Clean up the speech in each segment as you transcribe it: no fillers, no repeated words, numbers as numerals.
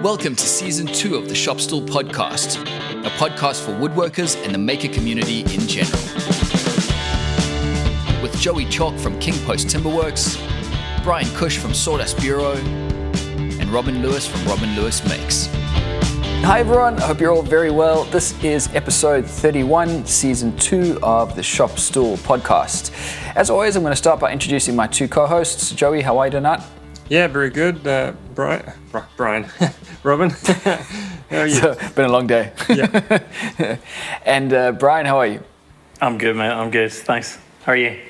Welcome to Season 2 of the Shop Stool Podcast, a podcast for woodworkers and the maker community in general. With Joey Chalk from King Post Timberworks, Bryan Cush from Sawdust Bureau, and Robin Lewis from RobinLewisMakes. Hi everyone, I hope you're all very well. This is episode 31, Season 2 of the Shop Stool Podcast. As always, I'm going to start by introducing my two co-hosts. Joey, how are you tonight? Yeah, very good. Bryan, Robin, how are you? So, been a long day. Yeah. And Bryan, how are you? I'm good, mate. I'm good. Thanks. How are you?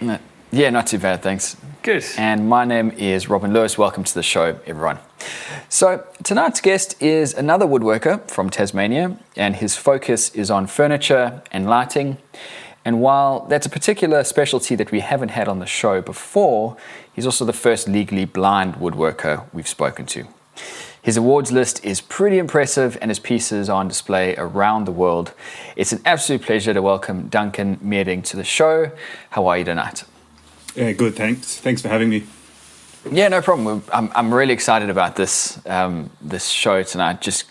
Yeah, not too bad, thanks. Good. And my name is Robin Lewis. Welcome to the show, everyone. So tonight's guest is another woodworker from Tasmania, and his focus is on furniture and lighting. And while that's a particular specialty that we haven't had on the show before, he's also the first legally blind woodworker we've spoken to. His awards list is pretty impressive, and his pieces are on display around the world. It's an absolute pleasure to welcome Duncan Meerding to the show. How are you tonight? Yeah, good, thanks. Thanks for having me. Yeah, no problem. I'm really excited about this show tonight. Just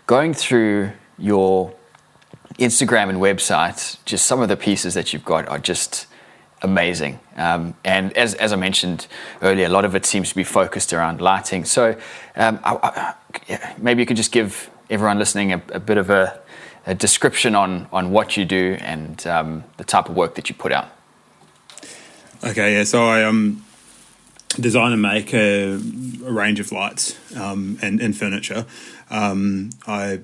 going through your Instagram and website, just some of the pieces that you've got are just amazing. And as I mentioned earlier, a lot of it seems to be focused around lighting. So maybe you could just give everyone listening a bit of a description on what you do and the type of work that you put out. Okay, yeah. So I design and make a range of lights and furniture. I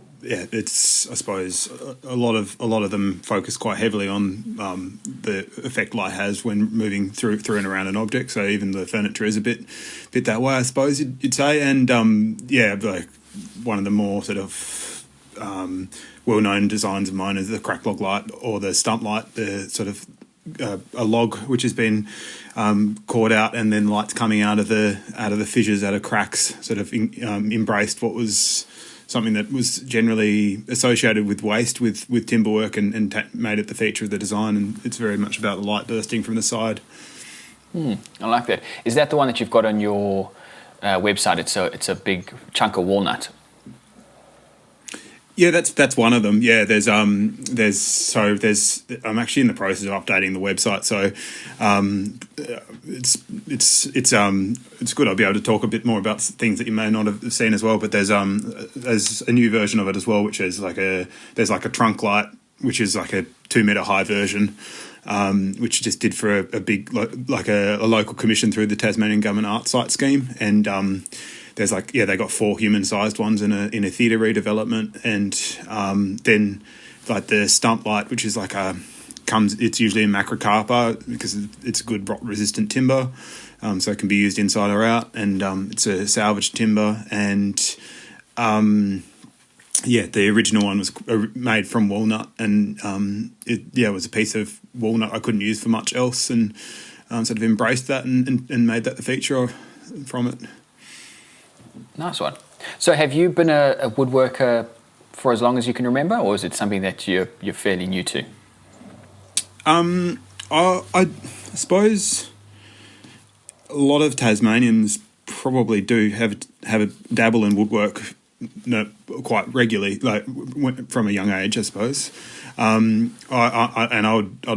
suppose a lot of them focus quite heavily on the effect light has when moving through and around an object. So even the furniture is a bit that way, I suppose you'd say. And like one of the more sort of well-known designs of mine is the crack log light or the stump light, the sort of a log which has been caught out, and then lights coming out of the fissures, out of cracks, sort of embraced what was something that was generally associated with waste with timber work and made it the feature of the design. And it's very much about the light bursting from the side. I like that. Is that the one that you've got on your website? It's a big chunk of walnut. Yeah, that's one of them. Yeah, there's I'm actually in the process of updating the website, so it's good. I'll be able to talk a bit more about things that you may not have seen as well. But there's a new version of it as well, which is like a trunk light, which is like a 2 meter high version, which just did for a big a local commission through the Tasmanian Government Art Site Scheme, and there's they got 4 human-sized ones in a theatre redevelopment, and then like the stump light, which is it's usually in macrocarpa because it's good rot-resistant timber, so it can be used inside or out, and it's a salvaged timber, and the original one was made from walnut, and it was a piece of walnut I couldn't use for much else, and sort of embraced that and made that the feature from it. Nice one. So have you been a woodworker for as long as you can remember, or is it something that you're fairly new to? I suppose a lot of Tasmanians probably do have a dabble in woodwork quite regularly, like from a young age, I suppose. I'd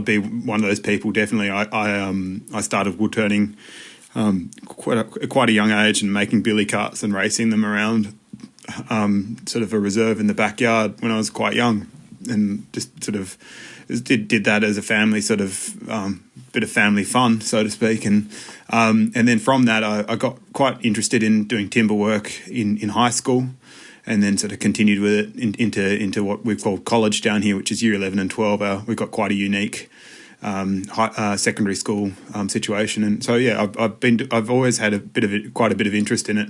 be one of those people. Definitely, I started wood turning quite a young age and making billy carts and racing them around sort of a reserve in the backyard when I was quite young, and just sort of did that as a family sort of bit of family fun, so to speak, and then from that I got quite interested in doing timber work in high school, and then sort of continued with it into what we've called college down here, which is year 11 and 12. We've got quite a unique secondary school situation, and so I've always had quite a bit of interest in it.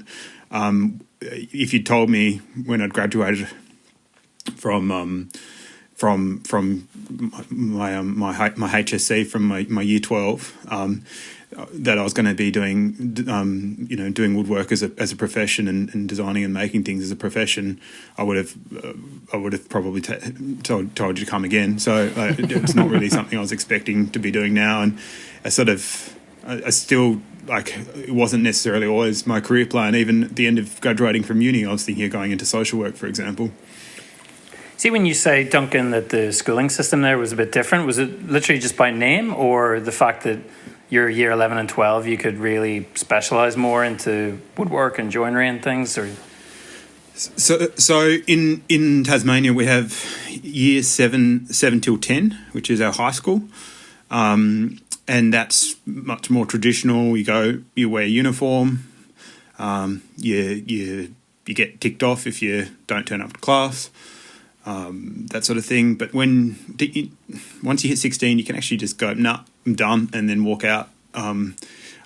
If you told me when I'd graduated from my HSC from my year 12 that I was going to be doing woodwork as a profession and designing and making things as a profession, I would have probably told you to come again. So it's not really something I was expecting to be doing now, and I still like it wasn't necessarily always my career plan. Even at the end of graduating from uni, I was thinking of going into social work, for example. See, when you say, Duncan, that the schooling system there was a bit different, was it literally just by name, or the fact that your year 11 and 12, you could really specialise more into woodwork and joinery and things? Or So in Tasmania, we have year 7 till 10, which is our high school. And that's much more traditional. You wear uniform. You get ticked off if you don't turn up to class, that sort of thing. But once you hit 16, you can actually just go, nah, I'm done, and then walk out. I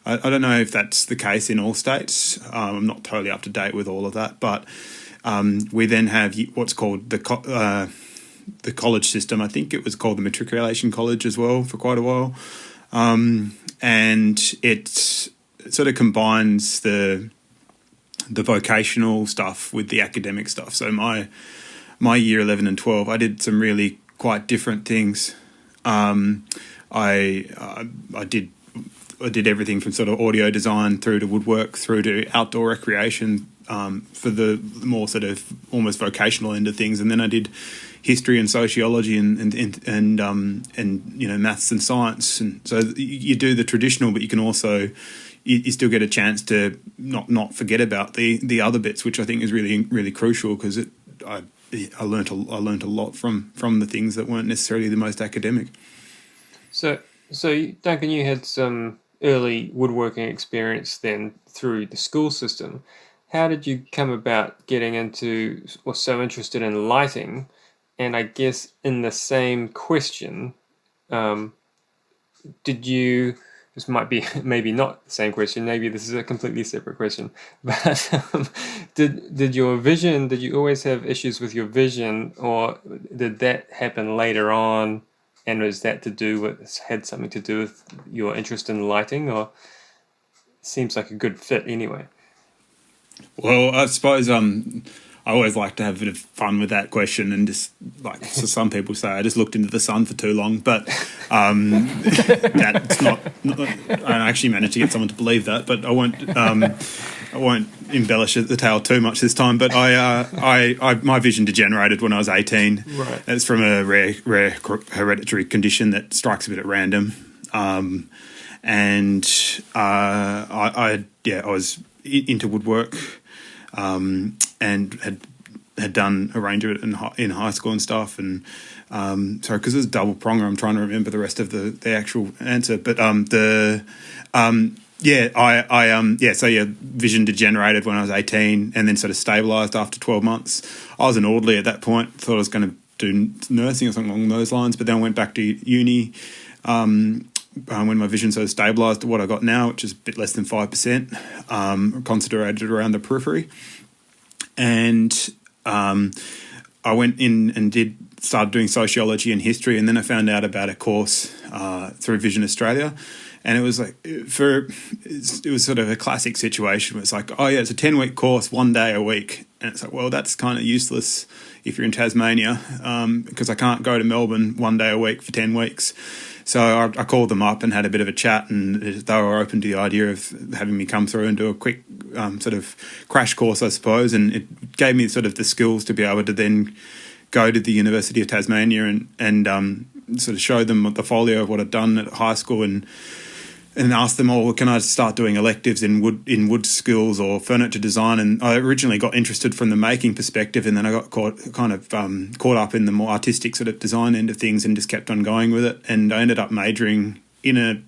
don't know if that's the case in all states. I'm not totally up to date with all of that, but we then have what's called the college system. I think it was called the matriculation college as well for quite a while. And it sort of combines the vocational stuff with the academic stuff. So my year 11 and 12, I did some really quite different things. I did everything from sort of audio design through to woodwork through to outdoor recreation, for the more sort of almost vocational end of things, and then I did history and sociology and maths and science. And so you do the traditional, but you can also you still get a chance to not forget about the other bits, which I think is really really crucial, because I learnt a lot from the things that weren't necessarily the most academic. So Duncan, you had some early woodworking experience then through the school system. How did you come about getting into or so interested in lighting? And I guess in the same question, did you, this might be maybe not the same question, maybe this is a completely separate question, but did your vision, did you always have issues with your vision, or did that happen later on? And was that had something to do with your interest in lighting, or seems like a good fit anyway? Well, I suppose I always like to have a bit of fun with that question, and just like so some people say, I just looked into the sun for too long, but that's not. I actually managed to get someone to believe that, but I won't embellish the tale too much this time. But my vision degenerated when I was 18. Right. It's from a rare hereditary condition that strikes a bit at random, and I was into woodwork, and had done a range of it in high school and stuff. And sorry, because it was a double pronger, I'm trying to remember the rest of the actual answer. But vision degenerated when I was 18, and then sort of stabilised after 12 months. I was an orderly at that point. Thought I was going to do nursing or something along those lines, but then I went back to uni. When my vision sort of stabilised to what I got now, which is a bit less than 5%, concentrated around the periphery. And I went in and started doing sociology and history, and then I found out about a course through Vision Australia. And it was like, it was sort of a classic situation where it's like, oh yeah, it's a 10-week course, 1 day a week. And it's like, well, that's kind of useless if you're in Tasmania, because I can't go to Melbourne 1 day a week for 10 weeks. So I called them up and had a bit of a chat, and they were open to the idea of having me come through and do a quick sort of crash course, I suppose. And it gave me sort of the skills to be able to then go to the University of Tasmania and sort of show them the folio of what I'd done at high school, and asked them, well, can I start doing electives in wood skills or furniture design? And I originally got interested from the making perspective, and then I got caught up in the more artistic sort of design end of things, and just kept on going with it. And I ended up majoring in a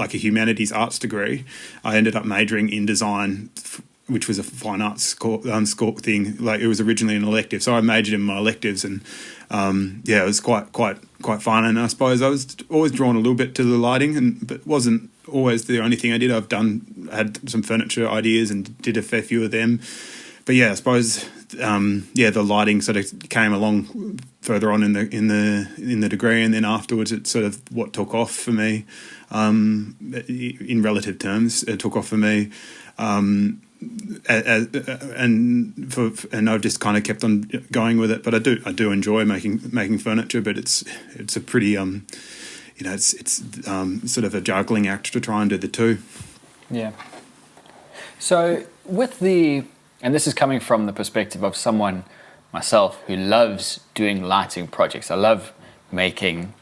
humanities arts degree. I ended up majoring in design, which was a fine arts school thing. Like, it was originally an elective, so I majored in my electives, and it was quite fun. And I suppose I was always drawn a little bit to the lighting, but wasn't always the only thing I did. Had some furniture ideas and did a fair few of them. But yeah, I suppose the lighting sort of came along further on in the degree, and then afterwards it's sort of what took off for me. In relative terms, it took off for me. And I've just kind of kept on going with it. But I do enjoy making furniture, but it's a pretty it's sort of a juggling act to try and do the two. Yeah. So and this is coming from the perspective of someone, myself, who loves doing lighting projects. I love making,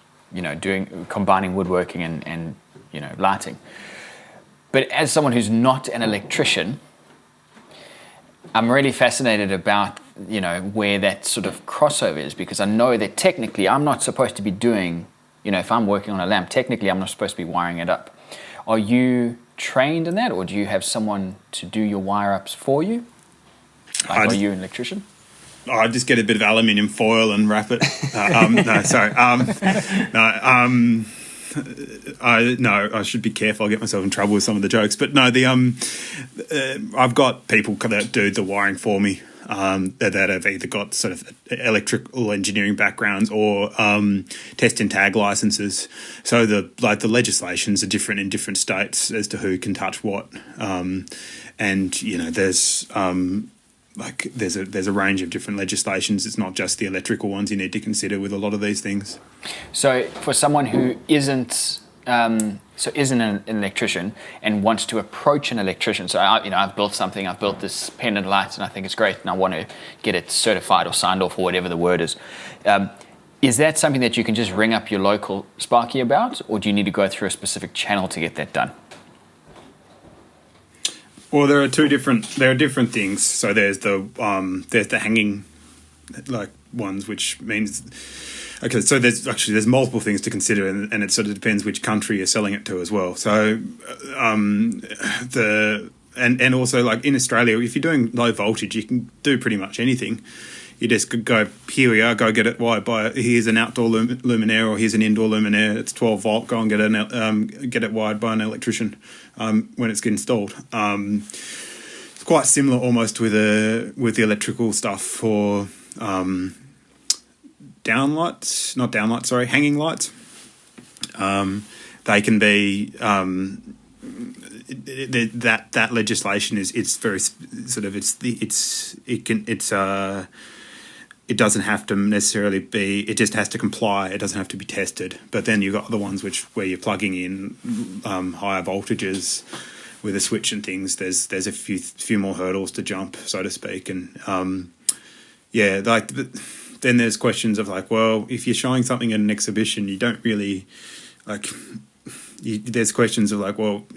combining woodworking and lighting. But as someone who's not an electrician, I'm really fascinated about, where that sort of crossover is, because I know that technically I'm not supposed to be doing, if I'm working on a lamp, technically I'm not supposed to be wiring it up. Are you trained in that, or do you have someone to do your wire ups for you? Are you an electrician? I just get a bit of aluminium foil and wrap it. No, sorry. I should be careful. I'll get myself in trouble with some of the jokes. But no, I've got people that do the wiring for me that have either got sort of electrical engineering backgrounds or test and tag licenses. So the legislations are different in different states as to who can touch what. There's a range of different legislations. It's not just the electrical ones you need to consider with a lot of these things. So for someone who isn't an electrician and wants to approach an electrician, so I've built something, I've built this pendant light and I think it's great and I want to get it certified or signed off or whatever the word is that something that you can just ring up your local Sparky about, or do you need to go through a specific channel to get that done? Well, there are different things. So there's the hanging ones, which means so there's multiple things to consider, and it sort of depends which country you're selling it to as well. So and also in Australia, if you're doing low voltage, you can do pretty much anything. You just go, here we are, go get it wired by, here's an outdoor luminaire or here's an indoor luminaire, it's 12 volt, go and get it wired by an electrician when it's installed. It's quite similar almost with the electrical stuff for hanging lights. They can be that legislation it's very sort of it doesn't have to necessarily be, it just has to comply, it doesn't have to be tested. But then you've got the ones where you're plugging in higher voltages with a switch and things. There's a few more hurdles to jump, so to speak. And then there's questions of if you're showing something at an exhibition, you don't really there's questions of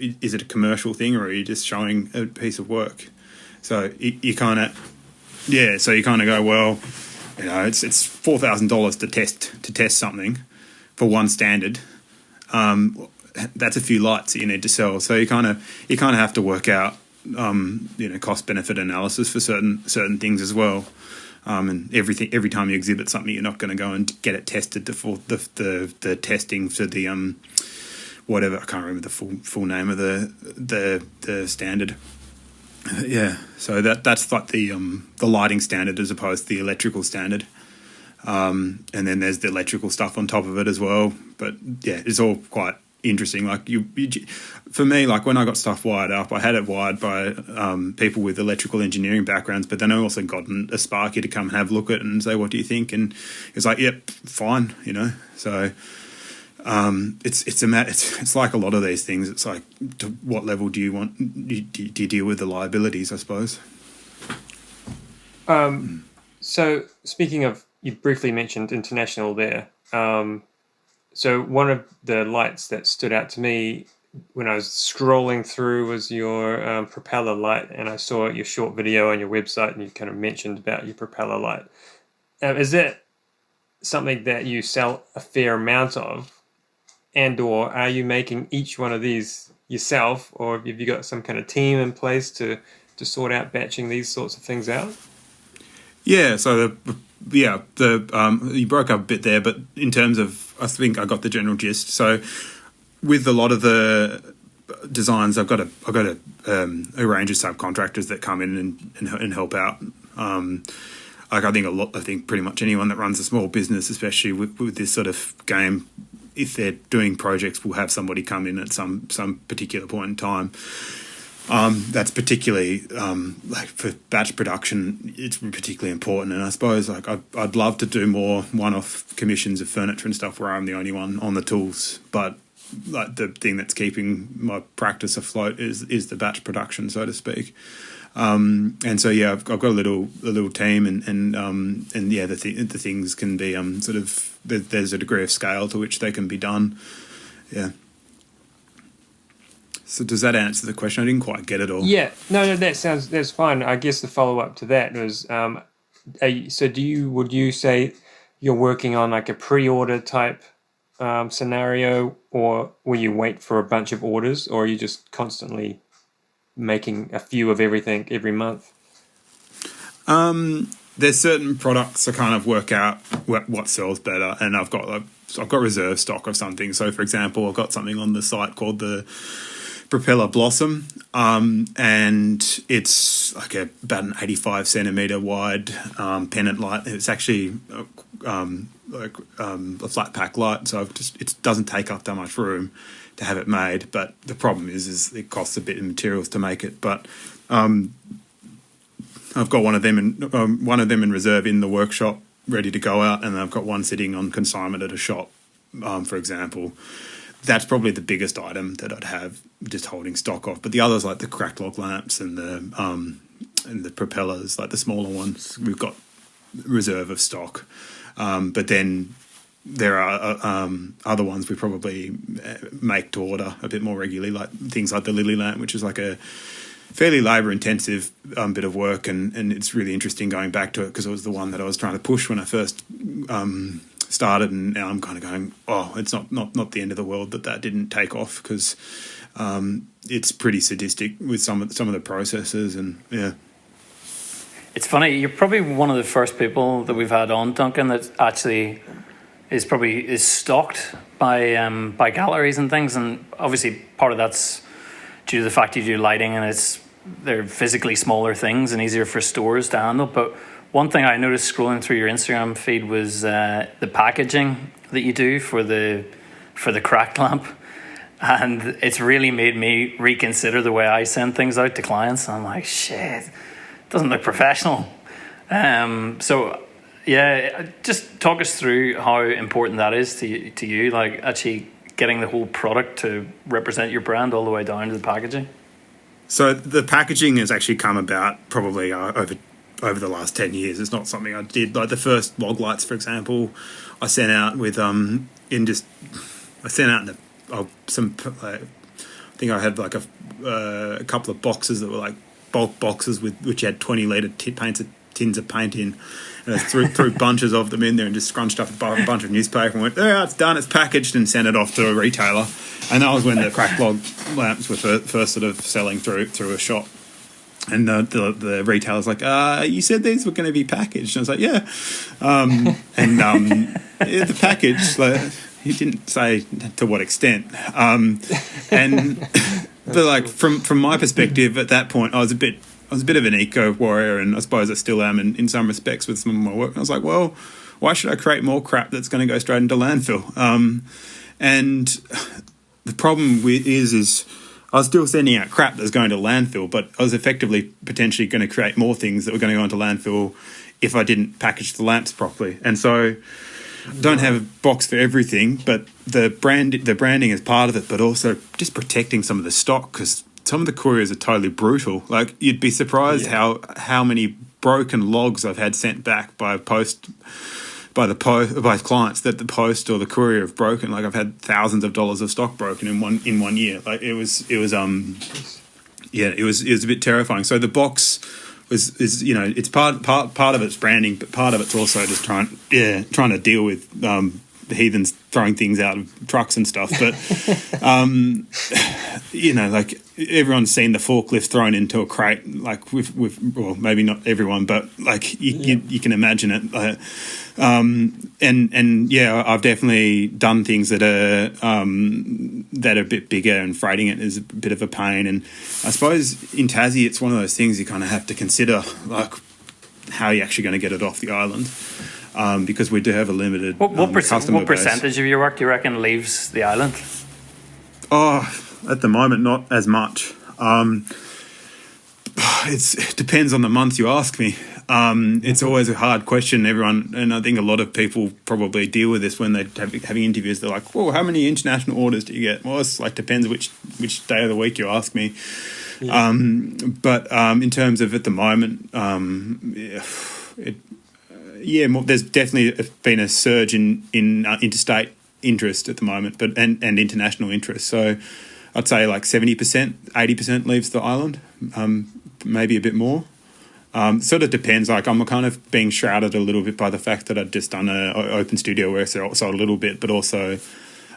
is it a commercial thing or are you just showing a piece of work? So you kind of go, it's $4,000 to test something for one standard. That's a few lights that you need to sell. So you kind of have to work out cost benefit analysis for certain things as well. And every time you exhibit something, you're not going to go and get it tested for the testing for the whatever, I can't remember the full name of the standard. So that's like the lighting standard as opposed to the electrical standard. And then there's the electrical stuff on top of it as well. But it's all quite interesting. For me, when I got stuff wired up, I had it wired by people with electrical engineering backgrounds, but then I also got a Sparky to come and have a look at it and say, what do you think? And it's yep, fine, So it's like a lot of these things. It's to what level do you want? Do you deal with the liabilities, I suppose? So speaking of, you briefly mentioned international there. So one of the lights that stood out to me when I was scrolling through was your propeller light, and I saw your short video on your website, and you kind of mentioned about your propeller light. Is that something that you sell a fair amount of? And or are you making each one of these yourself, or have you got some kind of team in place to sort out batching these sorts of things out? Yeah, so you broke up a bit there, but in terms of, I think I got the general gist. So with a lot of the designs, I've got a range of subcontractors that come in and help out. I think pretty much anyone that runs a small business, especially with this sort of game, if they're doing projects, will have somebody come in at some particular point in time. That's particularly for batch production, it's particularly important. And I suppose I'd love to do more one-off commissions of furniture and stuff where I'm the only one on the tools. But like the thing that's keeping my practice afloat is the batch production, so to speak. And so yeah, I've got a little team, and yeah, the things can be sort of there's a degree of scale to which they can be done. Yeah. So does that answer the question? I didn't quite get it all. Yeah, no, that's fine. I guess the follow up to that was, would you say you're working on like a pre-order type scenario, or will you wait for a bunch of orders, or are you just constantly making a few of everything every month? There's certain products I kind of work out what sells better, and I've got reserve stock of something. So for example, I've got something on the site called the Propeller Blossom, and it's like about an 85 centimeter wide pennant light. It's actually a flat pack light, so it doesn't take up that much room to have it made. But the problem is it costs a bit of materials to make it. But I've got one of them in reserve in the workshop, ready to go out, and I've got one sitting on consignment at a shop, for example. That's probably the biggest item that I'd have just holding stock of. But the others, like the cracked log lamps and the propellers, like the smaller ones, we've got reserve of stock. But then there are other ones we probably make to order a bit more regularly, like things like the lily lamp, which is like a fairly labour-intensive bit of work, and it's really interesting going back to it because it was the one that I was trying to push when I first started, and now I'm kind of going, it's not the end of the world that didn't take off, because it's pretty sadistic with some of the processes, and yeah. It's funny, you're probably one of the first people that we've had on, Duncan, that actually is stocked by galleries and things, and obviously part of that's due to the fact you do lighting, and they're physically smaller things and easier for stores to handle. But one thing I noticed scrolling through your Instagram feed was the packaging that you do for the cracked lamp, and it's really made me reconsider the way I send things out to clients. I'm like, shit, it doesn't look professional. So yeah, just talk us through how important that is to you, like actually getting the whole product to represent your brand all the way down to the packaging. So the packaging has actually come about probably over the last 10 years. It's not something I did. Like the first log lights, for example, I sent out with I think I had like a couple of boxes that were like bulk boxes which had 20-litre tins of paint in, and I threw bunches of them in there and just scrunched up a bunch of newspaper and went, it's done, it's packaged, and sent it off to a retailer. And that was when the cracked log lamps were first sort of selling through a shop. And the retailer's like, you said these were going to be packaged. And I was like, yeah. The package, like, he didn't say to what extent. But like from my perspective at that point, I was a bit of an eco warrior, and I suppose I still am in some respects with some of my work. And I was like, well, why should I create more crap that's going to go straight into landfill? And the problem is I was still sending out crap that's going to landfill, but I was effectively potentially going to create more things that were going to go into landfill if I didn't package the lamps properly. And so I don't have a box for everything, but the branding is part of it, but also just protecting some of the stock, because some of the couriers are totally brutal. Like, you'd be surprised how many broken logs I've had sent back by clients that the post or the courier have broken. Like, I've had thousands of dollars of stock broken in one year. Like, it was a bit terrifying. So the box is it's part of it's branding, but part of it's also just trying to deal with the heathens throwing things out of trucks and stuff. But like, everyone's seen the forklift thrown into a crate, like with well, maybe not everyone, but like you can imagine it. I've definitely done things that are a bit bigger, and freighting it is a bit of a pain. And I suppose in Tassie, it's one of those things you kind of have to consider, like, how you're actually going to get it off the island. Because we do have a limited what customer base. Percentage of your work do you reckon leaves the island? At the moment, not as much. It depends on the month you ask me. It's always a hard question. Everyone, and I think a lot of people probably deal with this when they're having interviews. They're like, "Well, how many international orders do you get?" Well, it's like depends which day of the week you ask me. Yeah. But in terms of at the moment, there's definitely been a surge in interstate interest at the moment, but and international interest. So I'd say like 70%, 80% leaves the island, maybe a bit more. Sort of depends. Like I'm kind of being shrouded a little bit by the fact that I'd just done a open studio where I sold a little bit, but also,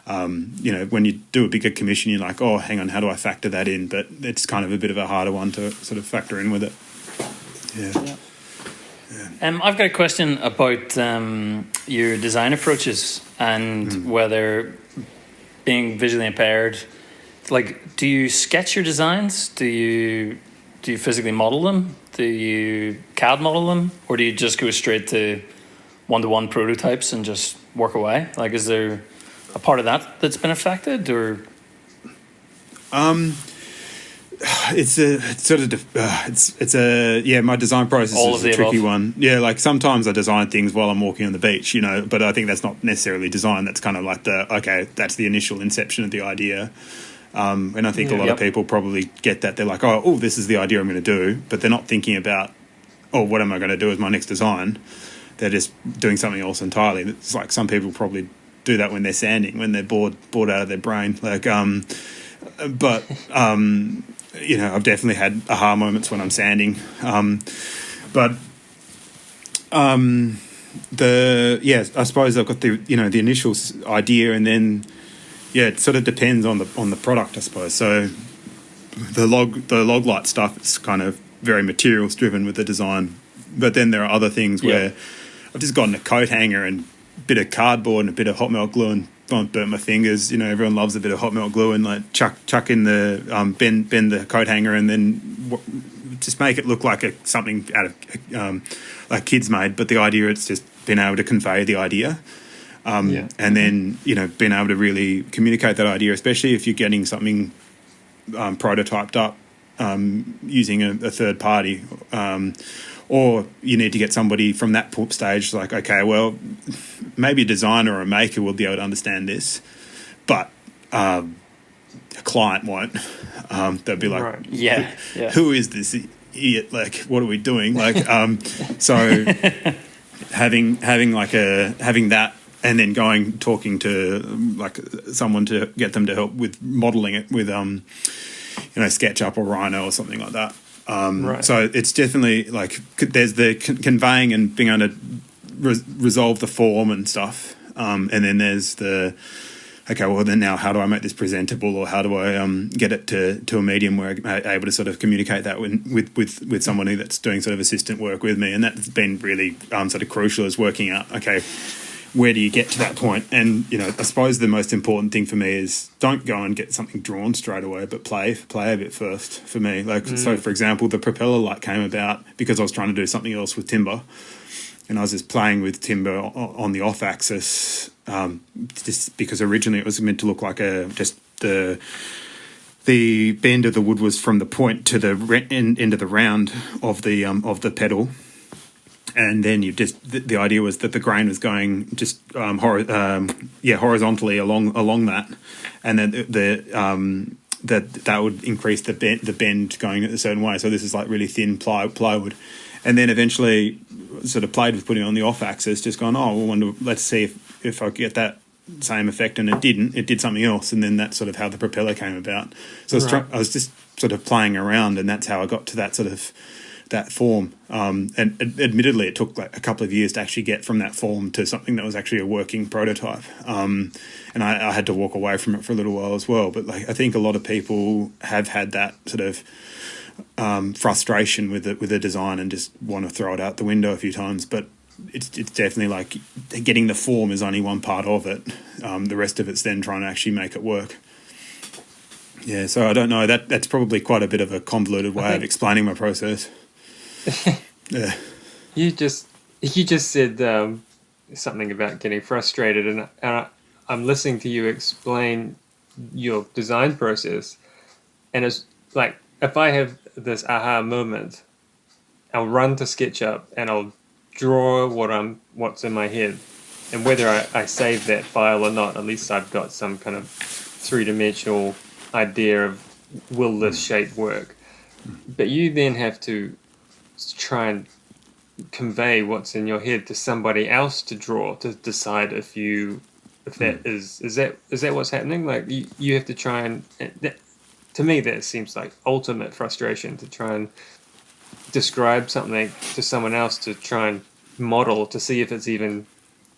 when you do a bigger commission, you're like, oh, hang on, how do I factor that in? But it's kind of a bit of a harder one to sort of factor in with it. Yeah. I've got a question about your design approaches and whether being visually impaired, like, do you sketch your designs? Do you physically model them? Do you CAD model them? Or do you just go straight to one-to-one prototypes and just work away? Like, is there a part of that that's been affected, or? My design process All is of a the tricky above. one. Yeah, like sometimes I design things while I'm walking on the beach, but I think that's not necessarily design. That's kind of like that's the initial inception of the idea. And I think a lot of people probably get that. They're like, oh, this is the idea I'm going to do, but they're not thinking about, what am I going to do as my next design? They're just doing something else entirely. It's like some people probably do that when they're sanding, when they're bored out of their brain. Like, I've definitely had aha moments when I'm sanding. I suppose I've got the initial idea, and then it sort of depends on the product, I suppose. So the log light stuff is kind of very materials driven with the design, but then there are other things where I've just gotten a coat hanger and a bit of cardboard and a bit of hot melt glue and burnt my fingers. Everyone loves a bit of hot melt glue, and like chuck in the bend the coat hanger, and then just make it look like something out of like kids made. But the idea, it's just being able to convey the idea, and then being able to really communicate that idea, especially if you're getting something prototyped up using a third party. Or you need to get somebody from that stage, like, okay, well, maybe a designer or a maker will be able to understand this, but a client won't. They'll be like, who is this idiot? Like, what are we doing? Like, so having that, and then talking to like someone to get them to help with modelling it with SketchUp or Rhino or something like that. So it's definitely like there's the conveying and being able to resolve the form and stuff, and then there's then now how do I make this presentable, or how do I get it to a medium where I'm able to sort of communicate that with somebody that's doing sort of assistant work with me, and that's been really sort of crucial, is working out, okay, where do you get to that point? And I suppose the most important thing for me is don't go and get something drawn straight away, but play a bit first for me. Like, so for example, the propeller light came about because I was trying to do something else with timber, and I was just playing with timber on the off axis, just because originally it was meant to look like the bend of the wood was from the point to the end of the round of the pedal. And then the idea was that the grain was going just horizontally along that, and then that would increase the bend going a certain way. So this is like really thin plywood, and then eventually sort of played with putting it on the off axis, just gone, let's see if I get that same effect, and it didn't. It did something else, and then that's sort of how the propeller came about. So I was just sort of playing around, and that's how I got to that sort of that form. And admittedly, it took like a couple of years to actually get from that form to something that was actually a working prototype. And I had to walk away from it for a little while as well. But like, I think a lot of people have had that sort of frustration with the design and just want to throw it out the window a few times. But it's definitely like getting the form is only one part of it. The rest of it's then trying to actually make it work. Yeah, so I don't know. That's probably quite a bit of a convoluted way of explaining my process. Yeah. You just said something about getting frustrated, and I'm listening to you explain your design process, and it's like, if I have this aha moment, I'll run to SketchUp and I'll draw what's in my head, and whether I save that file or not, at least I've got some kind of three-dimensional idea of will this shape work. But you then have to try and convey what's in your head to somebody else to draw, to decide if that is that what's happening. Like you have to try and to me that seems like ultimate frustration, to try and describe something to someone else to try and model to see if it's even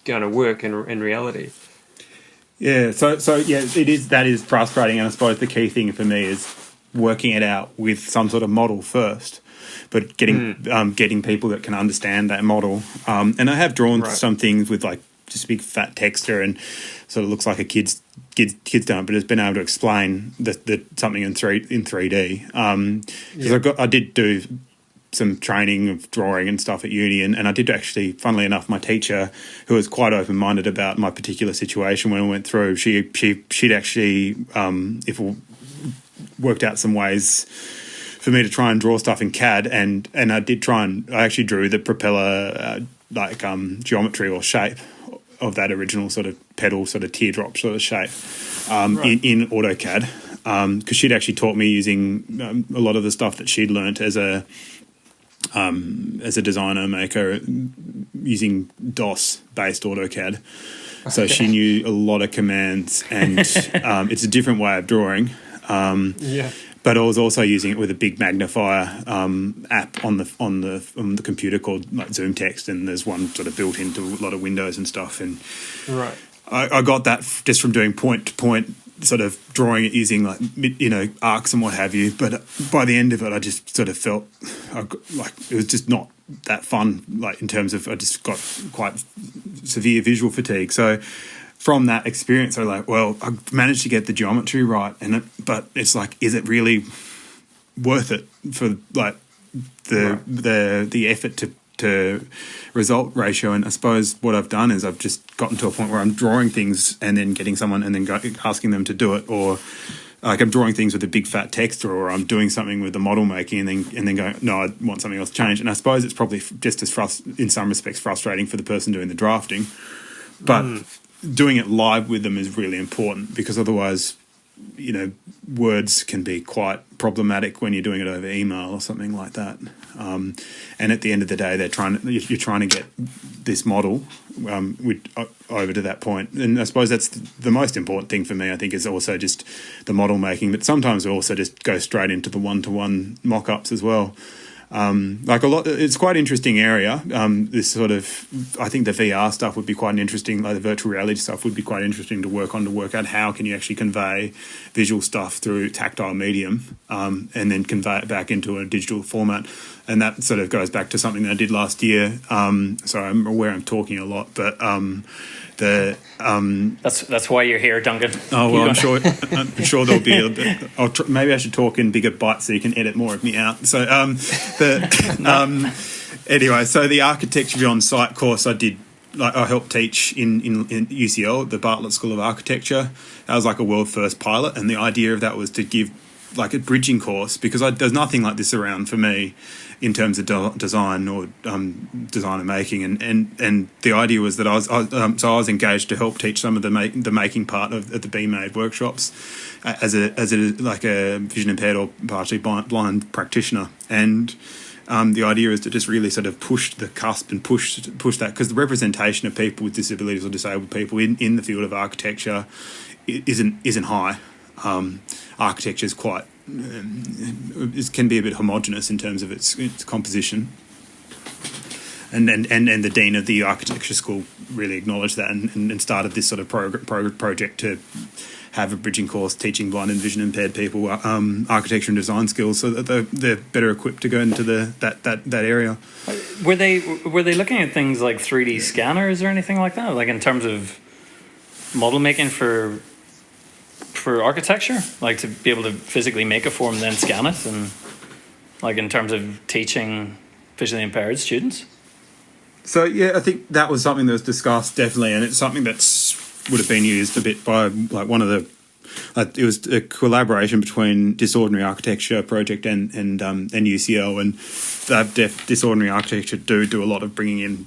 going to work in reality. Yeah, so yeah, that is frustrating, and I suppose the key thing for me is working it out with some sort of model first, but getting people that can understand that model. And I have drawn some things with like just a big fat texture and sort of looks like a kid's done, but it's been able to explain the something in 3D. Because I did do some training of drawing and stuff at uni, and I did actually, funnily enough, my teacher, who was quite open-minded about my particular situation when I went through, she'd actually worked out some ways for me to try and draw stuff in CAD, and I actually drew the propeller geometry or shape of that original sort of pedal, sort of teardrop sort of shape in AutoCAD, because she'd actually taught me using a lot of the stuff that she'd learnt as a designer maker using DOS-based AutoCAD. So she knew a lot of commands, and it's a different way of drawing. But I was also using it with a big magnifier app on the computer called like Zoom Text, and there's one sort of built into a lot of windows and stuff. And I got that just from doing point-to-point sort of drawing it using like arcs and what have you. But by the end of it, I just sort of felt like it was just not that fun. Like in terms of, I just got quite severe visual fatigue. So from that experience, I'm like, well, I managed to get the geometry right, but it's like, is it really worth it for like the effort to result ratio? And I suppose what I've done is I've just gotten to a point where I'm drawing things and then getting someone and then asking them to do it, or like I'm drawing things with a big fat texture, or I'm doing something with the model making and then going, no, I want something else changed. And I suppose it's probably just as in some respects frustrating for the person doing the drafting, but doing it live with them is really important, because otherwise, words can be quite problematic when you're doing it over email or something like that. And at the end of the day, you're trying to get this model over to that point. And I suppose that's the most important thing for me, I think, is also just the model making. But sometimes we also just go straight into the one-to-one mock-ups as well. It's quite an interesting area. This sort of, I think the VR stuff would be quite interesting, like the virtual reality stuff would be quite interesting to work out how can you actually convey visual stuff through tactile medium, and then convey it back into a digital format. And that sort of goes back to something that I did last year. So I'm aware I'm talking a lot, but that's why you're here, Duncan. Oh well, I'm sure there'll be a bit. Maybe I should talk in bigger bites so you can edit more of me out. So anyway, so the architecture beyond site course I did. I helped teach in UCL, the Bartlett School of Architecture. That was like a world first pilot, and the idea of that was to give like a bridging course, because there's nothing like this around for me in terms of design or designer making, and the idea was that I was engaged to help teach some of the making part of the Be Made workshops as a vision impaired or partially blind practitioner, and the idea is to just really sort of push the cusp and push that, because the representation of people with disabilities or disabled people in the field of architecture isn't high. Architecture is quite it can be a bit homogenous in terms of its composition, and the dean of the architecture school really acknowledged that and started this sort of project to have a bridging course teaching blind and vision impaired people architecture and design skills, so that they're better equipped to go into that area. Were they looking at things like 3D scanners or anything like that, like in terms of model making for architecture, like to be able to physically make a form then scan it, and like in terms of teaching visually impaired students? So yeah, I think that was something that was discussed definitely, and it's something that's would have been used a bit by like one of the it was a collaboration between Disordinary Architecture Project and UCL, and that Disordinary Architecture do a lot of bringing in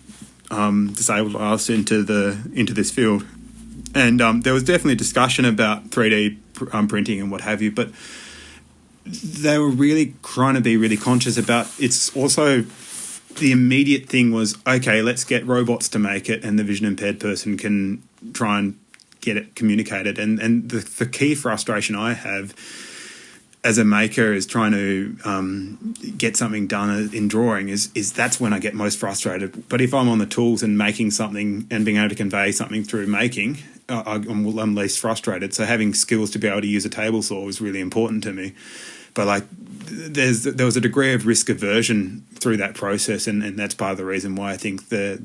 disabled artists into this field. And there was definitely discussion about 3D printing and what have you, but they were really trying to be really conscious about it's also the immediate thing was, okay, let's get robots to make it and the vision impaired person can try and get it communicated. And the key frustration I have as a maker is trying to get something done in drawing is that's when I get most frustrated. But if I'm on the tools and making something and being able to convey something through making, I'm least frustrated. So having skills to be able to use a table saw was really important to me. But like there was a degree of risk aversion through that process, and that's part of the reason why I think the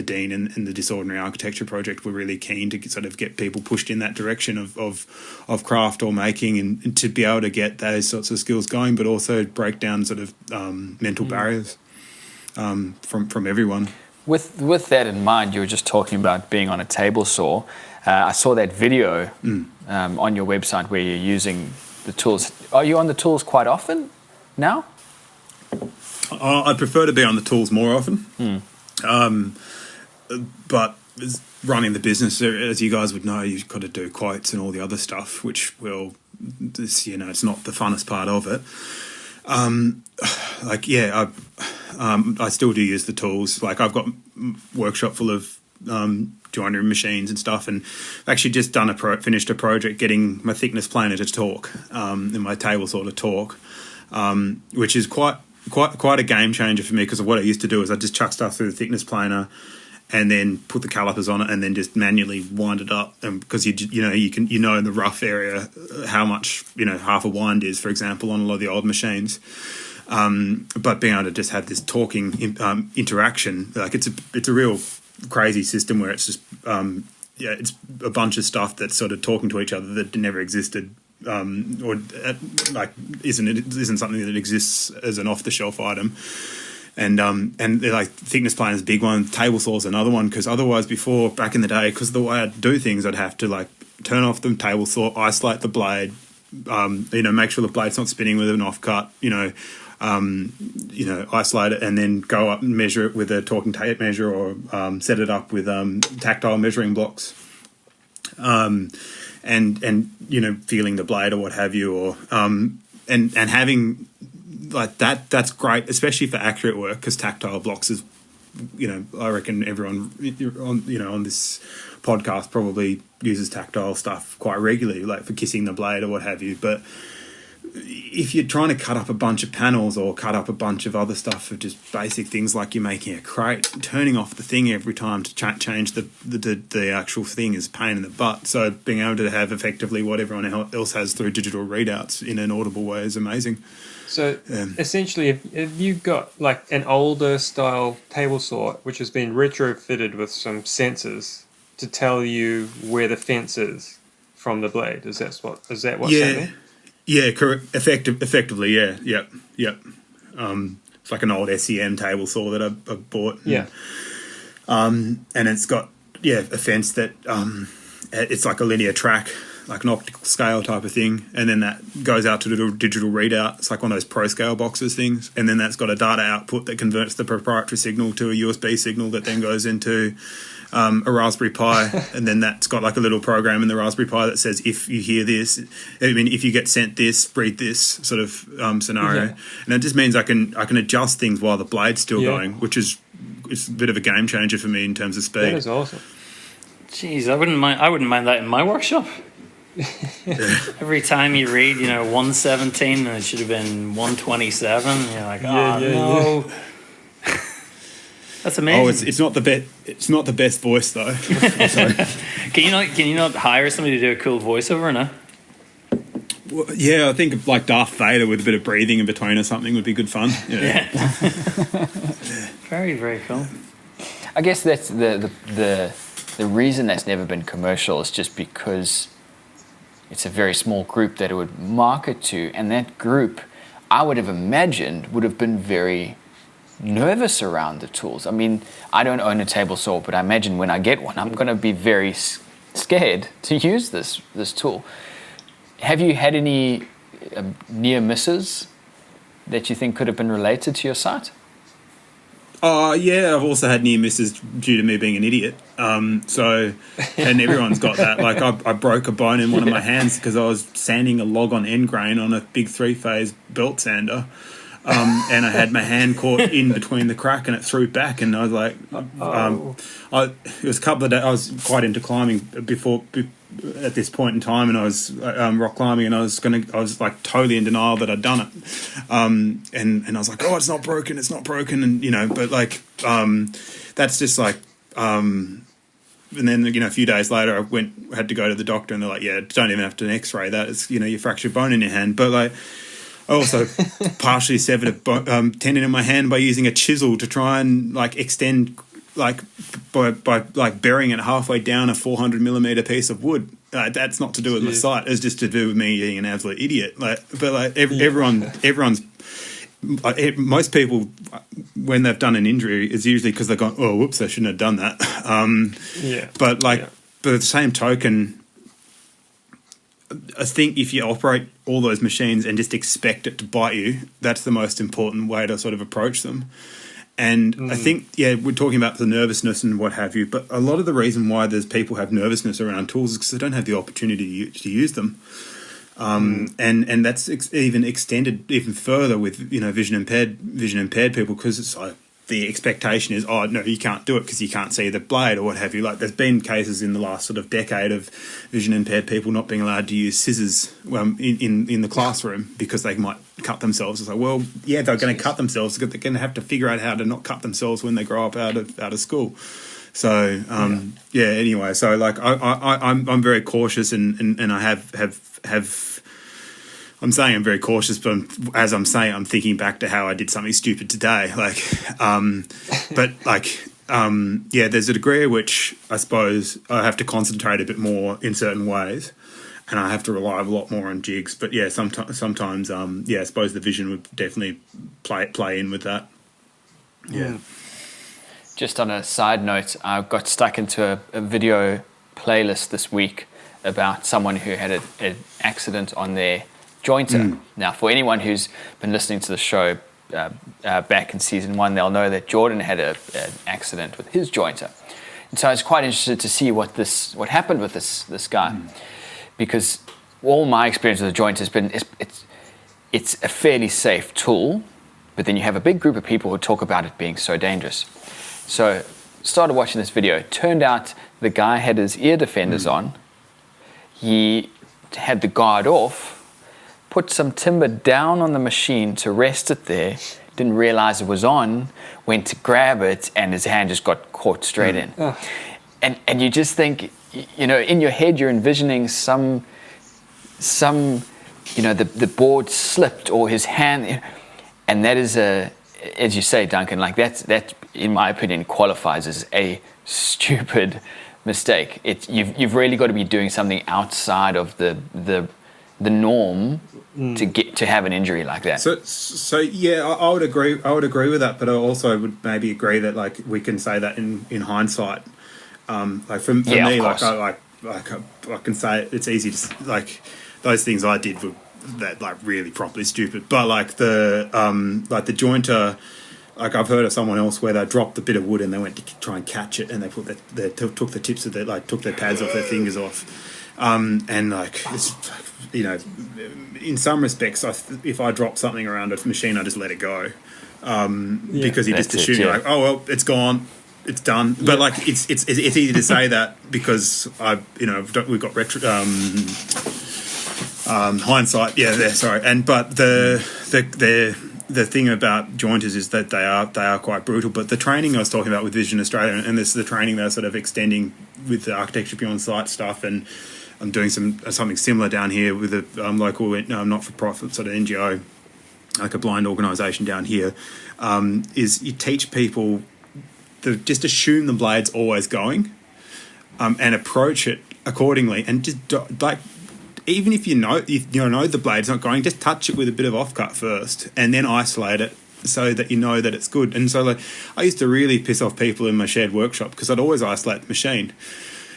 Dean and the Disordinary Architecture Project were really keen to sort of get people pushed in that direction of craft or making, and to be able to get those sorts of skills going, but also break down sort of mental barriers from everyone. With that in mind, you were just talking about being on a table saw. I saw that video on your website where you're using the tools. Are you on the tools quite often now? I prefer to be on the tools more often. But running the business, as you guys would know, you've got to do quotes and all the other stuff, which it's not the funnest part of it. I still do use the tools. Like I've got a workshop full of joinery machines and stuff, and actually just finished a project getting my thickness planer to torque and my table saw to torque, which is quite a game changer for me, because what I used to do is I just chuck stuff through the thickness planer and then put the calipers on it and then just manually wind it up, and because you know in the rough area how much half a wind is, for example, on a lot of the old machines. But being able to just have this talking interaction, like it's a real crazy system where it's just it's a bunch of stuff that's sort of talking to each other that never existed, isn't something that exists as an off the shelf item. And like thickness planer is a big one, table saw is another one, because otherwise before, back in the day, because the way I'd do things, I'd have to like turn off the table saw, isolate the blade, make sure the blade's not spinning with an offcut, isolate it, and then go up and measure it with a talking tape measure, or set it up with tactile measuring blocks, and feeling the blade or what have you, or and having like that's great, especially for accurate work, because tactile blocks is, I reckon everyone on this podcast probably uses tactile stuff quite regularly, like for kissing the blade or what have you. But if you're trying to cut up a bunch of panels or cut up a bunch of other stuff for just basic things like you're making a crate, turning off the thing every time to change the actual thing is a pain in the butt. So being able to have effectively what everyone else has through digital readouts in an audible way is amazing. So essentially, if you've got like an older style table saw which has been retrofitted with some sensors to tell you where the fence is from the blade, is that what's happening? Yeah, correct. Effectively, yeah. Yep. It's like an old SEM table saw that I bought. Yeah. And it's got a fence that it's like a linear track, like an optical scale type of thing, and then that goes out to the digital readout. It's like one of those pro scale boxes things, and then that's got a data output that converts the proprietary signal to a USB signal that then goes into a Raspberry Pi, and then that's got like a little program in the Raspberry Pi that says, if you hear this, if you get sent this, read this sort of scenario. Yeah. And it just means I can adjust things while the blade's still going, which is it's a bit of a game changer for me in terms of speed. That is awesome. Jeez, I wouldn't mind that in my workshop. Every time you read 117 and it should have been 127, you're like, no. That's amazing. Oh, it's not the best. It's not the best voice though. Can you not hire somebody to do a cool voiceover now? Well, yeah, I think like Darth Vader with a bit of breathing in between or something would be good fun. Yeah. Very, very cool. I guess that's the reason that's never been commercial is just because it's a very small group that it would market to, and that group, I would have imagined, would have been very nervous around the tools. I mean, I don't own a table saw, but I imagine when I get one, I'm going to be very scared to use this tool. have you had any near misses that you think could have been related to your sight? Yeah, I've also had near misses due to me being an idiot. So, and everyone's got that. Like I broke a bone in one of my hands because I was sanding a log on end grain on a big 3-phase belt sander. And I had my hand caught in between the crack and it threw back, and I was like, it was a couple of days. I was quite into climbing at this point in time, and I was rock climbing, and I was like totally in denial that I'd done it, and I was like, oh, it's not broken, and but like that's just like and then a few days later I had to go to the doctor, and they're like, yeah, don't even have to X-ray that, it's you fractured bone in your hand. But like I also partially severed a tendon in my hand by using a chisel to try and like extend, like by like burying it halfway down a 400 millimeter piece of wood. That's not to do with my sight. It's just to do with me being an absolute idiot. Everyone's most people when they've done an injury, it's usually because they've gone, oh, whoops, I shouldn't have done that. But at the same token, I think if you operate all those machines and just expect it to bite you, that's the most important way to sort of approach them. And I think, we're talking about the nervousness and what have you, but a lot of the reason why there's people have nervousness around tools is because they don't have the opportunity to use them. And that's even extended even further with, vision impaired people, because it's like, the expectation is, oh, no, you can't do it because you can't see the blade or what have you. Like there's been cases in the last sort of decade of vision impaired people not being allowed to use scissors in the classroom because they might cut themselves. It's like, well, yeah, they're going to cut themselves. They're going to have to figure out how to not cut themselves when they grow up out of school. So, anyway, so like I'm very cautious and I have I'm saying I'm very cautious, but as I'm saying, I'm thinking back to how I did something stupid today. There's a degree at which I suppose I have to concentrate a bit more in certain ways, and I have to rely a lot more on jigs. But yeah, sometimes, I suppose the vision would definitely play in with that. Yeah. Just on a side note, I got stuck into a video playlist this week about someone who had an accident on their jointer. Now, for anyone who's been listening to the show back in season 1, they'll know that Jordan had an accident with his jointer. And so I was quite interested to see what happened with this guy, because all my experience with the joint has been it's a fairly safe tool, but then you have a big group of people who talk about it being so dangerous. So started watching this video. It turned out the guy had his ear defenders on. He had the guard off, put some timber down on the machine to rest it there, didn't realize it was on, went to grab it, and his hand just got caught straight in. And you just think, in your head you're envisioning some the board slipped or his hand, and that is as you say, Duncan, like that in my opinion qualifies as a stupid mistake. You've really got to be doing something outside of the norm to have an injury like that. So yeah, I would agree. I would agree with that, but I also would maybe agree that like we can say that in hindsight. Like for me, like I can say it's easy to like those things I did were that like really properly stupid. But like the jointer, like I've heard of someone else where they dropped a bit of wood and they went to try and catch it and they took the tips of took their pads off, their fingers off. And like it's, in some respects, if I drop something around a machine, I just let it go, because you just assume like, oh well, it's gone, it's done. But like it's easy to say that because we've got hindsight. But the thing about jointers is that they are quite brutal. But the training I was talking about with Vision Australia, and this is the training they're sort of extending with the Architecture Beyond Sight stuff, and I'm doing something similar down here with a local not-for-profit sort of NGO, like a blind organisation down here, is you teach people to just assume the blade's always going, and approach it accordingly, and just like even if you know the blade's not going, just touch it with a bit of offcut first, and then isolate it so that you know that it's good. And so like I used to really piss off people in my shared workshop because I'd always isolate the machine.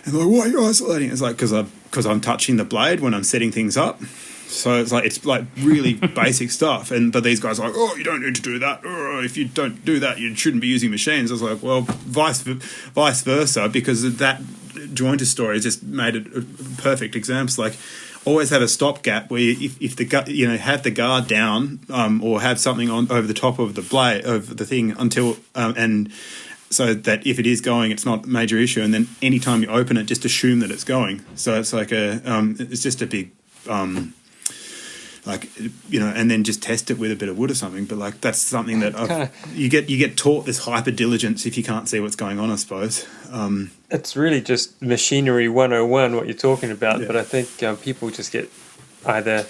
And they're like, why are you isolating? It's like, because because I'm touching the blade when I'm setting things up. So it's like really basic stuff. But these guys are like, oh, you don't need to do that. Oh, if you don't do that, you shouldn't be using machines. I was like, well, vice versa, because that jointer story just made it a perfect example. It's like, always have a stopgap where if the have the guard down or have something on over the top of the blade of the thing until and so that if it is going, it's not a major issue. And then anytime you open it, just assume that it's going. So it's like it's just a big and then just test it with a bit of wood or something. But like that's something that you get taught this hyper diligence if you can't see what's going on, I suppose. It's really just machinery 101 what you're talking about. Yeah. But I think people just get either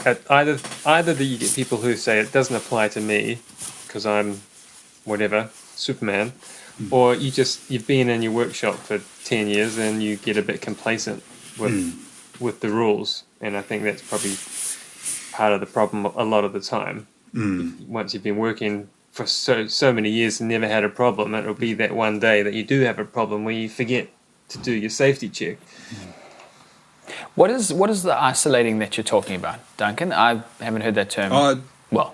that you get people who say it doesn't apply to me because I'm whatever Superman, or you've been in your workshop for 10 years and you get a bit complacent with the rules, and I think that's probably part of the problem a lot of the time. Once you've been working for so many years and never had a problem, it'll be that one day that you do have a problem where you forget to do your safety check. What is the isolating that you're talking about, Duncan? I haven't heard that term.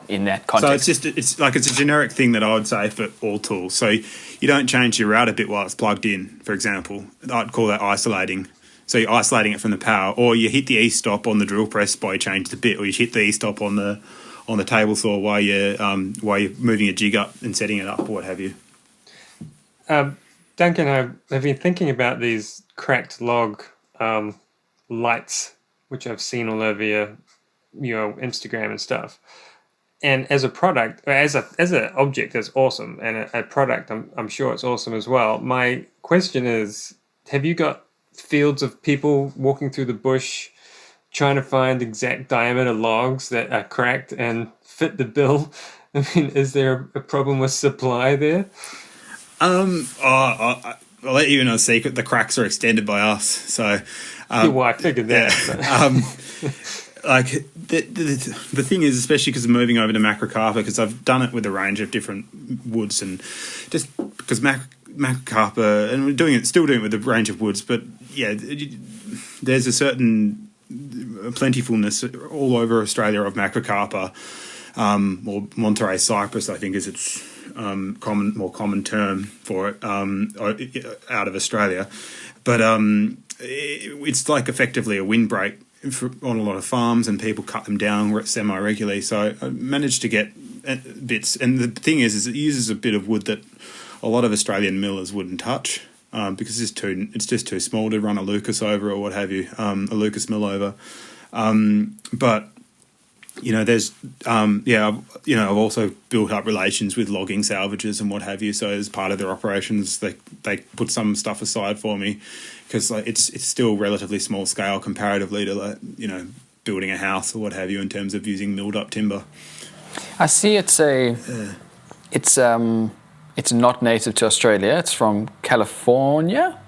In that context. So it's a generic thing that I would say for all tools. So you don't change your router bit while it's plugged in, for example. I'd call that isolating. So you're isolating it from the power, or you hit the E-stop on the drill press while you change the bit, or you hit the E-stop on the table saw while you're moving a jig up and setting it up, or what have you. Duncan, I've been thinking about these cracked log lights, which I've seen all over your Instagram and stuff. And as a product, as an object, it's awesome, and a product, I'm sure it's awesome as well. My question is, have you got fields of people walking through the bush trying to find exact diameter logs that are cracked and fit the bill? I mean, is there a problem with supply there? I'll let you in a secret. The cracks are extended by us. So, well, I figured that. Like the thing is, especially because I'm moving over to macrocarpa, because I've done it with a range of different woods, and just because macrocarpa, and we're still doing it with a range of woods, but yeah, there's a certain plentifulness all over Australia of macrocarpa, or Monterey cypress, I think is its more common term for it out of Australia, but it's like effectively a windbreak on a lot of farms, and people cut them down semi-regularly. So I managed to get bits. And the thing is it uses a bit of wood that a lot of Australian millers wouldn't touch because it's just too small to run a Lucas over or what have you, a Lucas mill over. But there's I've also built up relations with logging salvages and what have you. So as part of their operations, they put some stuff aside for me, because it's still relatively small scale comparatively to building a house or what have you in terms of using milled up timber. I see it's not native to Australia. It's from California,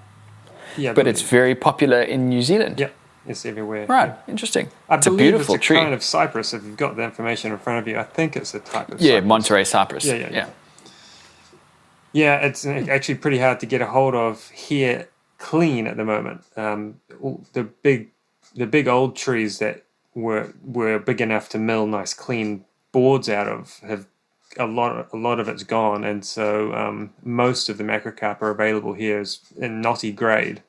but it's very popular in New Zealand. Yeah, it's everywhere. Right, interesting. It's a beautiful tree. It's a kind of cypress. If you've got the information in front of you, I think it's a type of cypress. Yeah, Monterey cypress. Yeah. Yeah, it's actually pretty hard to get a hold of here clean at the moment. The big old trees that were big enough to mill nice clean boards out of have a lot of it's gone, and so most of the macrocarpa available here is in knotty grade,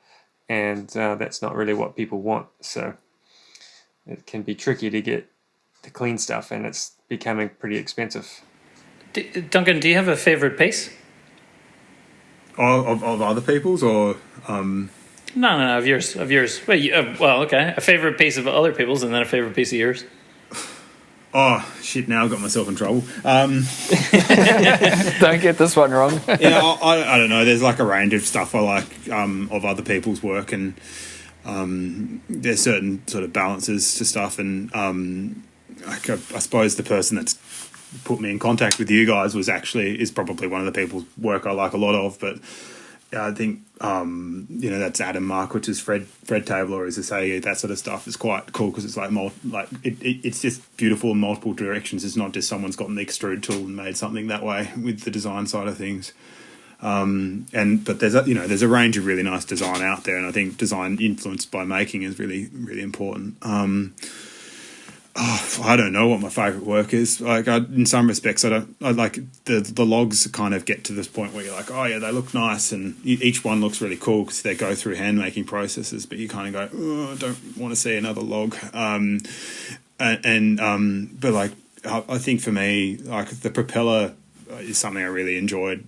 and that's not really what people want. So it can be tricky to get the clean stuff, and it's becoming pretty expensive. Duncan, do you have a favorite piece? Of other people's, or No, of yours. Wait, okay. A favorite piece of other people's, and then a favorite piece of yours. Oh shit! Now I've got myself in trouble. Don't get this one wrong. I don't know. There's like a range of stuff I like of other people's work, and there's certain sort of balances to stuff, and I suppose the person that's put me in contact with you guys is probably one of the people's work I like a lot of, but I think that's Adam Mark, which is Fred Tabler, as I say, that sort of stuff is quite cool because it's it's just beautiful in multiple directions. It's not just someone's gotten the extrude tool and made something that way with the design side of things. But there's a range of really nice design out there, and I think design influenced by making is really, really important. I don't know what my favourite work is. Like, in some respects, I like the logs kind of get to this point where you're like, oh yeah, they look nice, and each one looks really cool because they go through hand making processes. But you kind of go, oh, I don't want to see another log. But like, I think for me, like the propeller is something I really enjoyed.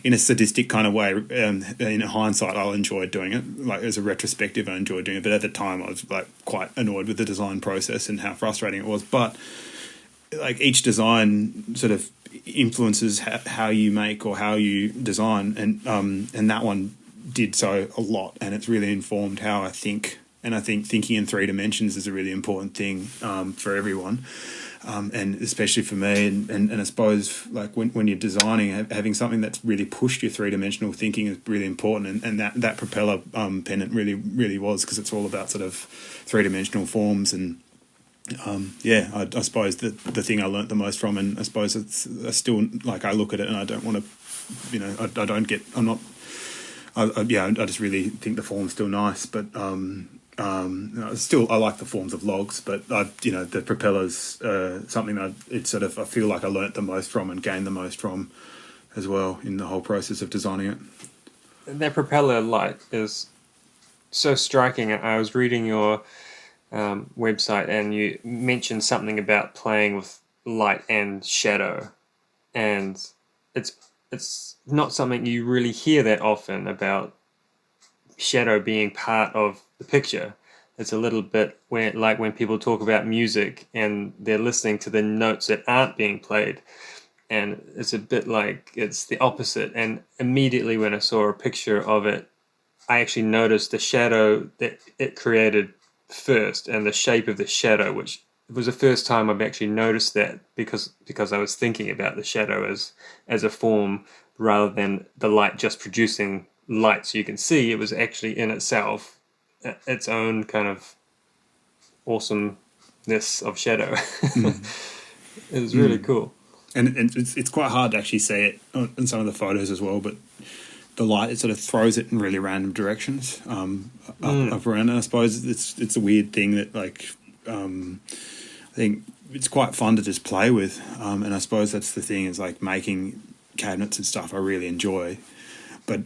In a sadistic kind of way, in hindsight, I enjoyed doing it. Like, as a retrospective, I enjoyed doing it. But at the time, I was like quite annoyed with the design process and how frustrating it was. But like, each design sort of influences how you make or how you design, and that one did so a lot, and it's really informed how I think. And I think thinking in 3 dimensions is a really important thing for everyone. And especially for me, and I suppose like when you're designing, having something that's really pushed your 3-dimensional thinking is really important, and that propeller pennant really was, because it's all about sort of 3-dimensional forms, and I suppose the thing I learnt the most from, and I suppose I still, like, I look at it and I don't want to, I just really think the form's still nice, but I like the forms of logs, but the propellers something that I feel like I learnt the most from and gained the most from as well in the whole process of designing it. That propeller light is so striking. I was reading your website, and you mentioned something about playing with light and shadow, and it's not something you really hear that often about shadow being part of the picture. It's a little bit when people talk about music and they're listening to the notes that aren't being played, and it's a bit like it's the opposite. And immediately when I saw a picture of it, I actually noticed the shadow that it created first, and the shape of the shadow, which was the first time I've actually noticed that, because I was thinking about the shadow as a form rather than the light just producing light so you can see. It was actually in itself its own kind of awesomeness of shadow. It was really cool, and it's quite hard to actually see it in some of the photos as well, but the light, it sort of throws it in really random directions up around, and I suppose it's a weird thing that, like, I think it's quite fun to just play with, and I suppose that's the thing, is like making cabinets and stuff I really enjoy, but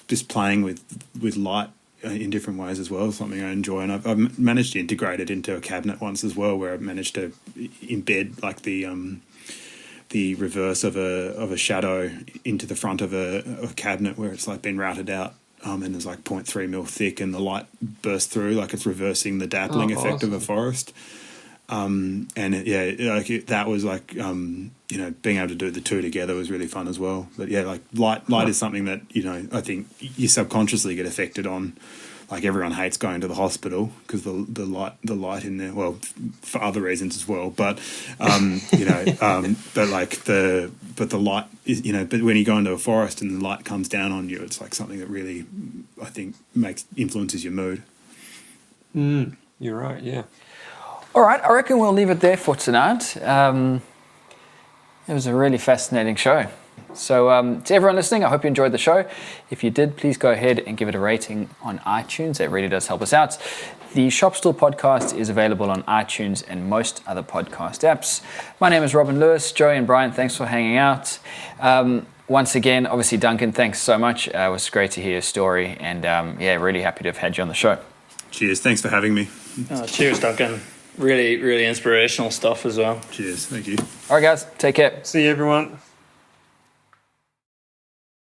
just playing with light in different ways as well is something I enjoy, and I've managed to integrate it into a cabinet once as well, where I've managed to embed like the reverse of a shadow into the front of a cabinet, where it's like been routed out, and there's like 0.3 mil thick, and the light bursts through, like it's reversing the dappling effect of a forest. That was like being able to do the two together was really fun as well. But yeah, like light is something that I think you subconsciously get affected on. Like, everyone hates going to the hospital because the light in there. Well, for other reasons as well. But but the light is, But when you go into a forest and the light comes down on you, it's like something that really, I think, influences your mood. You're right. Yeah. All right, I reckon we'll leave it there for tonight. It was a really fascinating show. So to everyone listening, I hope you enjoyed the show. If you did, please go ahead and give it a rating on iTunes. It really does help us out. The Shop Stool Podcast is available on iTunes and most other podcast apps. My name is Robin Lewis. Joey and Bryan, thanks for hanging out. Once again, obviously, Duncan, thanks so much. It was great to hear your story, and really happy to have had you on the show. Cheers. Thanks for having me. Cheers, Duncan. Really, really inspirational stuff as well. Cheers. Thank you. All right, guys. Take care. See you, everyone.